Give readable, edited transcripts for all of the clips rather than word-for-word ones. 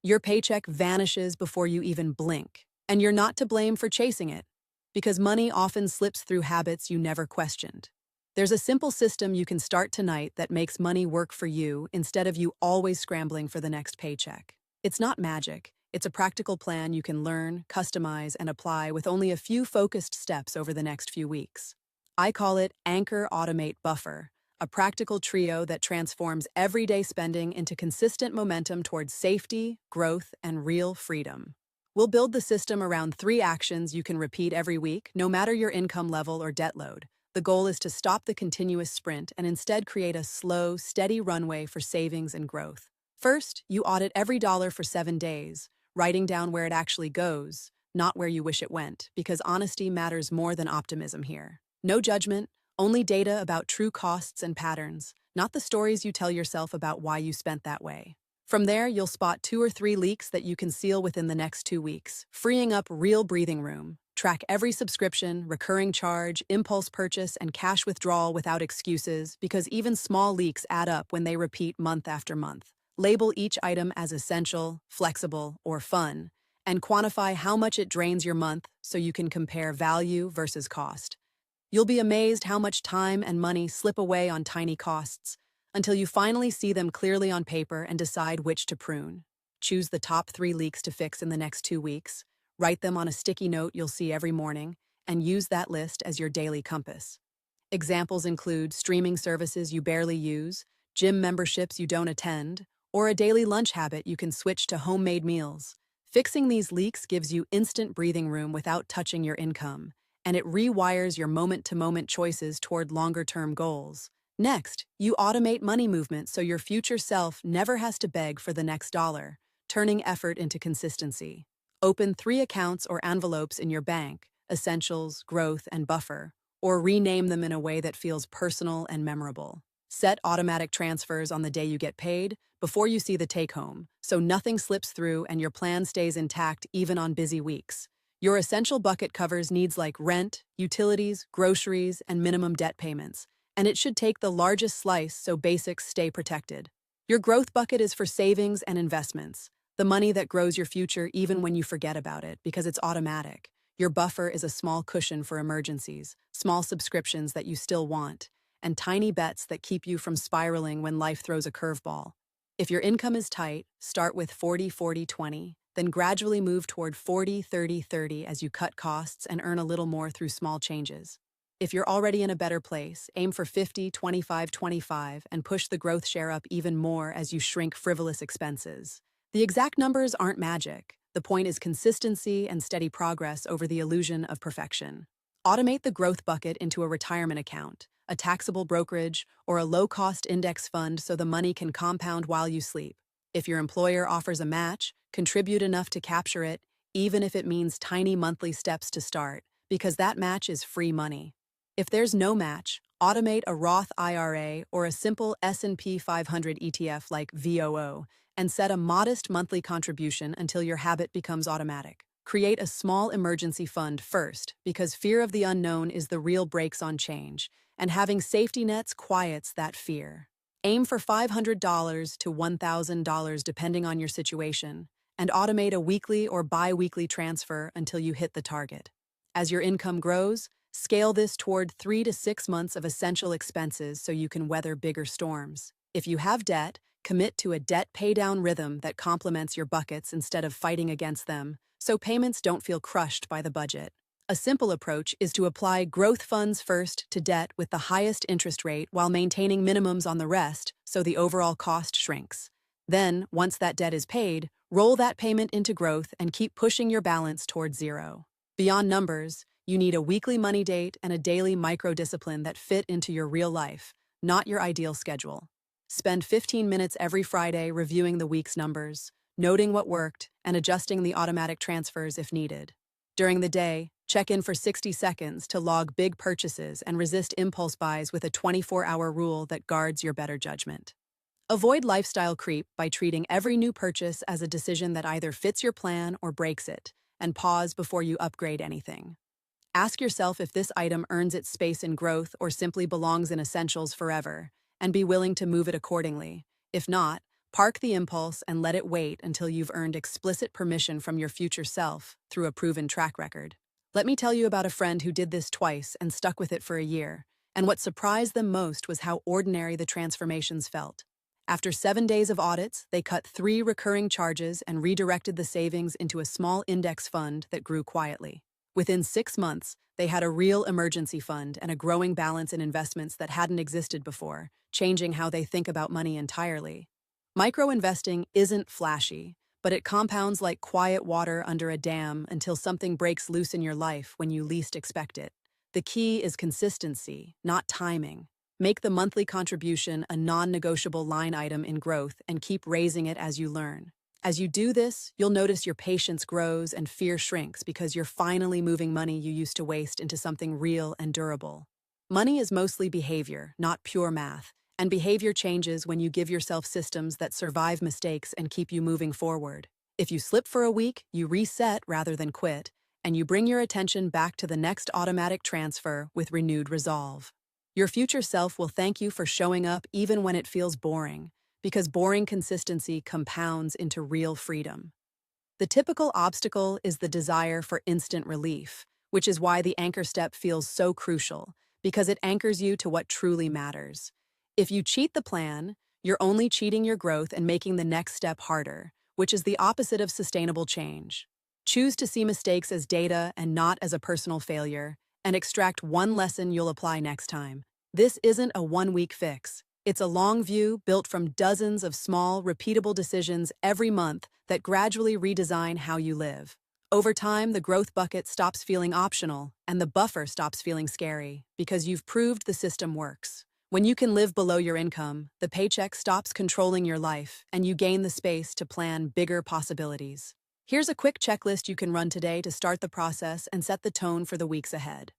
Your paycheck vanishes before you even blink, and you're not to blame for chasing it, because money often slips through habits you never questioned. There's a simple system you can start tonight that makes money work for you instead of you always scrambling for the next paycheck. It's not magic, it's a practical plan you can learn, customize, and apply with only a few focused steps over the next few weeks. I call it Anchor Automate Buffer, a practical trio that transforms everyday spending into consistent momentum towards safety, growth, and real freedom. We'll build the system around 3 actions you can repeat every week, no matter your income level or debt load. The goal is to stop the continuous sprint and instead create a slow, steady runway for savings and growth. First, you audit every dollar for 7 days, writing down where it actually goes, not where you wish it went, because honesty matters more than optimism here. No judgment, only data about true costs and patterns, not the stories you tell yourself about why you spent that way. From there, you'll spot 2 or 3 leaks that you can seal within the next 2 weeks, freeing up real breathing room. Track every subscription, recurring charge, impulse purchase, and cash withdrawal without excuses, because even small leaks add up when they repeat month after month. Label each item as essential, flexible, or fun, and quantify how much it drains your month so you can compare value versus cost. You'll be amazed how much time and money slip away on tiny costs until you finally see them clearly on paper and decide which to prune. Choose the top 3 leaks to fix in the next 2 weeks, write them on a sticky note you'll see every morning, and use that list as your daily compass. Examples include streaming services you barely use, gym memberships you don't attend, or a daily lunch habit you can switch to homemade meals. Fixing these leaks gives you instant breathing room without touching your income, and it rewires your moment-to-moment choices toward longer-term goals. Next, you automate money movement so your future self never has to beg for the next dollar, turning effort into consistency. Open 3 accounts or envelopes in your bank, Essentials, Growth, and Buffer, or rename them in a way that feels personal and memorable. Set automatic transfers on the day you get paid, before you see the take-home, so nothing slips through and your plan stays intact even on busy weeks. Your essential bucket covers needs like rent, utilities, groceries, and minimum debt payments, and it should take the largest slice so basics stay protected. Your growth bucket is for savings and investments, the money that grows your future even when you forget about it because it's automatic. Your buffer is a small cushion for emergencies, small subscriptions that you still want, and tiny bets that keep you from spiraling when life throws a curveball. If your income is tight, start with 40-40-20, then gradually move toward 40-30-30 as you cut costs and earn a little more through small changes. If you're already in a better place, aim for 50-25-25 and push the growth share up even more as you shrink frivolous expenses. The exact numbers aren't magic. The point is consistency and steady progress over the illusion of perfection. Automate the growth bucket into a retirement account, a taxable brokerage, or a low-cost index fund so the money can compound while you sleep. If your employer offers a match, contribute enough to capture it, even if it means tiny monthly steps to start, because that match is free money. If there's no match, automate a Roth IRA or a simple S&P 500 ETF like VOO, and set a modest monthly contribution until your habit becomes automatic. Create a small emergency fund first, because fear of the unknown is the real brakes on change, and having safety nets quiets that fear. Aim for $500 to $1,000 depending on your situation, and automate a weekly or bi-weekly transfer until you hit the target. As your income grows, scale this toward 3 to 6 months of essential expenses so you can weather bigger storms. If you have debt, commit to a debt paydown rhythm that complements your buckets instead of fighting against them, so payments don't feel crushed by the budget. A simple approach is to apply growth funds first to debt with the highest interest rate while maintaining minimums on the rest so the overall cost shrinks. Then, once that debt is paid, roll that payment into growth and keep pushing your balance toward zero. Beyond numbers, you need a weekly money date and a daily micro-discipline that fit into your real life, not your ideal schedule. Spend 15 minutes every Friday reviewing the week's numbers, noting what worked, and adjusting the automatic transfers if needed. During the day, check in for 60 seconds to log big purchases and resist impulse buys with a 24-hour rule that guards your better judgment. Avoid lifestyle creep by treating every new purchase as a decision that either fits your plan or breaks it, and pause before you upgrade anything. Ask yourself if this item earns its space in growth or simply belongs in essentials forever, and be willing to move it accordingly. If not, Park the impulse and let it wait until you've earned explicit permission from your future self through a proven track record. Let me tell you about a friend who did this twice and stuck with it for a year, and what surprised them most was how ordinary the transformations felt. After 7 days of audits, they cut 3 recurring charges and redirected the savings into a small index fund that grew quietly. Within 6 months, they had a real emergency fund and a growing balance in investments that hadn't existed before, changing how they think about money entirely. Micro-investing isn't flashy, but it compounds like quiet water under a dam until something breaks loose in your life when you least expect it. The key is consistency, not timing. Make the monthly contribution a non-negotiable line item in growth and keep raising it as you learn. As you do this, you'll notice your patience grows and fear shrinks because you're finally moving money you used to waste into something real and durable. Money is mostly behavior, not pure math. And behavior changes when you give yourself systems that survive mistakes and keep you moving forward. If you slip for a week, you reset rather than quit, and you bring your attention back to the next automatic transfer with renewed resolve. Your future self will thank you for showing up even when it feels boring, because boring consistency compounds into real freedom. The typical obstacle is the desire for instant relief, which is why the anchor step feels so crucial, because it anchors you to what truly matters. If you cheat the plan, you're only cheating your growth and making the next step harder, which is the opposite of sustainable change. Choose to see mistakes as data and not as a personal failure, and extract one lesson you'll apply next time. This isn't a one-week fix. It's a long view built from dozens of small, repeatable decisions every month that gradually redesign how you live. Over time, the growth bucket stops feeling optional, and the buffer stops feeling scary, because you've proved the system works. When you can live below your income, the paycheck stops controlling your life, and you gain the space to plan bigger possibilities. Here's a quick checklist you can run today to start the process and set the tone for the weeks ahead.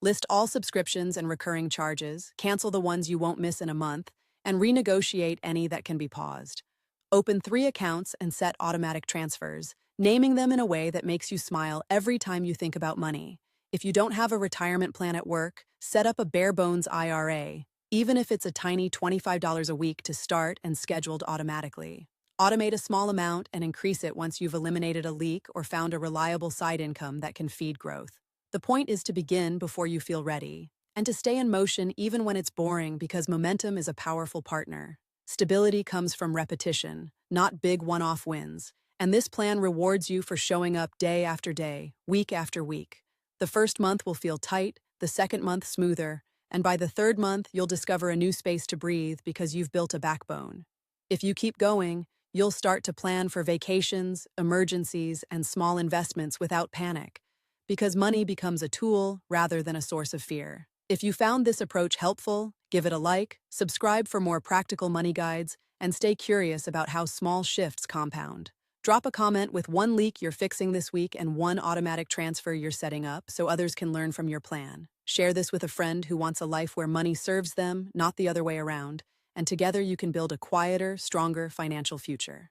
List all subscriptions and recurring charges, cancel the ones you won't miss in a month, and renegotiate any that can be paused. Open 3 accounts and set automatic transfers, naming them in a way that makes you smile every time you think about money. If you don't have a retirement plan at work, set up a bare-bones IRA. Even if it's a tiny $25 a week to start and scheduled automatically. Automate a small amount and increase it once you've eliminated a leak or found a reliable side income that can feed growth. The point is to begin before you feel ready, and to stay in motion even when it's boring because momentum is a powerful partner. Stability comes from repetition, not big one-off wins, and this plan rewards you for showing up day after day, week after week. The first month will feel tight, the second month smoother, and by the 3rd month, you'll discover a new space to breathe because you've built a backbone. If you keep going, you'll start to plan for vacations, emergencies, and small investments without panic, because money becomes a tool rather than a source of fear. If you found this approach helpful, give it a like, subscribe for more practical money guides, and stay curious about how small shifts compound. Drop a comment with 1 leak you're fixing this week and 1 automatic transfer you're setting up so others can learn from your plan. Share this with a friend who wants a life where money serves them, not the other way around, and together you can build a quieter, stronger financial future.